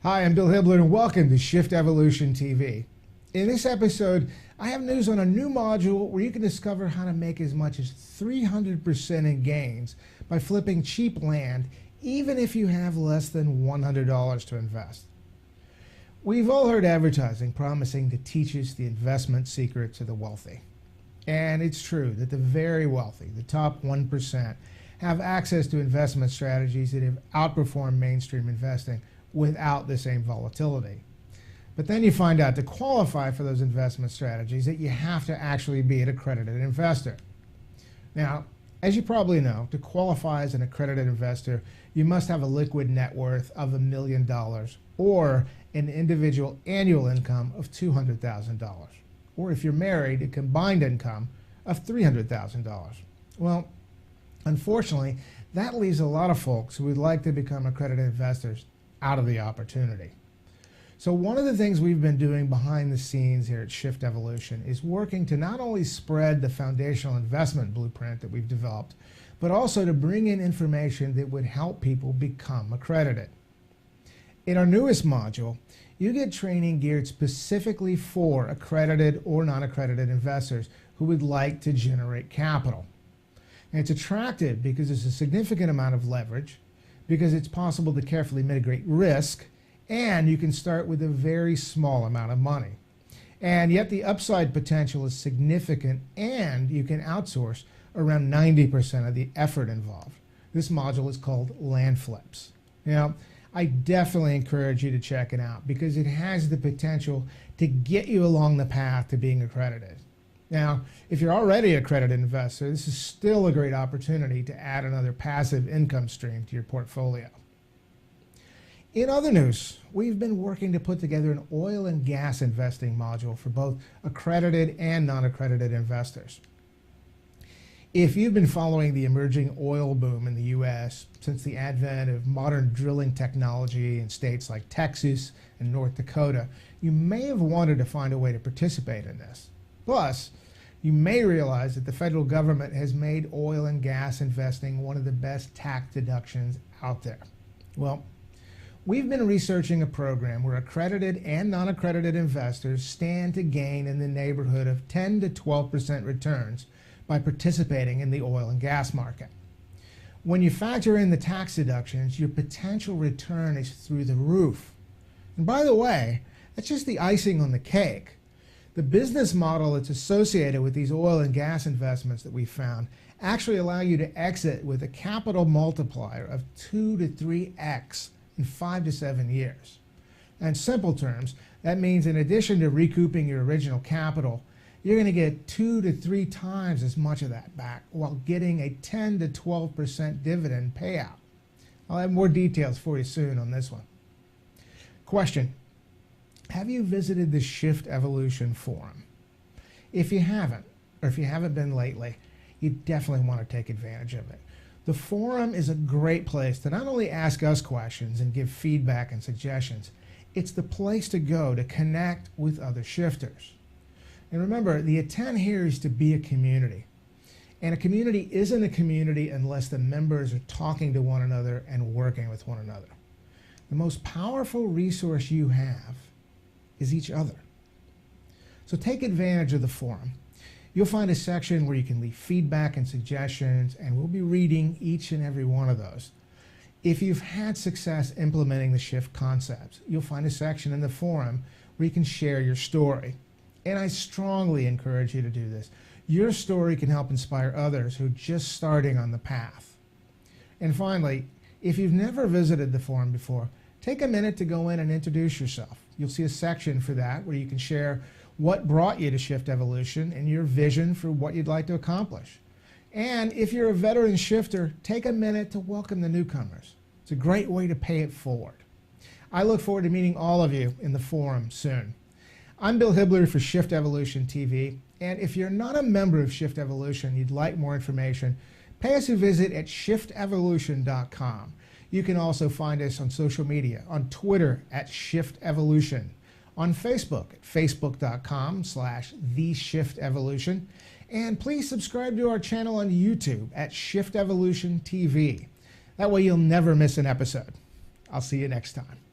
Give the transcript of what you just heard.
Hi, I'm Bill Hibbler and welcome to Shift Evolution TV. In this episode, I have news on a new module where you can discover how to make as much as 300% in gains by flipping cheap land, even if you have less than $100 to invest. We've all heard advertising promising to teach us the investment secrets of the wealthy. And it's true that the very wealthy, the top 1%, have access to investment strategies that have outperformed mainstream investing without the same volatility. But then you find out to qualify for those investment strategies that you have to actually be an accredited investor. Now, as you probably know, to qualify as an accredited investor, you must have a liquid net worth of $1 million or an individual annual income of $200,000. Or if you're married, a combined income of $300,000. Well, unfortunately, that leaves a lot of folks who would like to become accredited investors out of the opportunity. So one of the things we've been doing behind the scenes here at Shift Evolution is working to not only spread the foundational investment blueprint that we've developed, but also to bring in information that would help people become accredited. In our newest module, you get training geared specifically for accredited or non-accredited investors who would like to generate capital. And it's attractive because there's a significant amount of leverage, because it's possible to carefully mitigate risk, and you can start with a very small amount of money. And yet the upside potential is significant, and you can outsource around 90% of the effort involved. This module is called Land Flips. Now, I definitely encourage you to check it out because it has the potential to get you along the path to being accredited. Now, if you're already an accredited investor, this is still a great opportunity to add another passive income stream to your portfolio. In other news, we've been working to put together an oil and gas investing module for both accredited and non-accredited investors. If you've been following the emerging oil boom in the U.S. since the advent of modern drilling technology in states like Texas and North Dakota, you may have wanted to find a way to participate in this. Plus, you may realize that the federal government has made oil and gas investing one of the best tax deductions out there. Well, we've been researching a program where accredited and non-accredited investors stand to gain in the neighborhood of 10 to 12% returns by participating in the oil and gas market. When you factor in the tax deductions, your potential return is through the roof. And by the way, that's just the icing on the cake. The business model that's associated with these oil and gas investments that we found actually allow you to exit with a capital multiplier of 2 to 3x in 5 to 7 years. And in simple terms, that means in addition to recouping your original capital, you're going to get 2 to 3 times as much of that back while getting a 10 to 12% dividend payout. I'll have more details for you soon on this one. Question: have you visited the Shift Evolution forum? If you haven't, or if you haven't been lately, you definitely want to take advantage of it. The forum is a great place to not only ask us questions and give feedback and suggestions, it's the place to go to connect with other shifters. And remember, the intent here is to be a community. And a community isn't a community unless the members are talking to one another and working with one another. The most powerful resource you have is each other. So take advantage of the forum. You'll find a section where you can leave feedback and suggestions, and we'll be reading each and every one of those. If you've had success implementing the Shift concepts, you'll find a section in the forum where you can share your story. And I strongly encourage you to do this. Your story can help inspire others who are just starting on the path. And finally, if you've never visited the forum before, take a minute to go in and introduce yourself. You'll see a section for that where you can share what brought you to Shift Evolution and your vision for what you'd like to accomplish. And if you're a veteran shifter, take a minute to welcome the newcomers. It's a great way to pay it forward. I look forward to meeting all of you in the forum soon. I'm Bill Hibbler for Shift Evolution TV, and if you're not a member of Shift Evolution and you'd like more information, pay us a visit at shiftevolution.com. You can also find us on social media, on Twitter at Shift Evolution, on Facebook at facebook.com/TheShiftEvolution, and please subscribe to our channel on YouTube at Shift Evolution TV. That way you'll never miss an episode. I'll see you next time.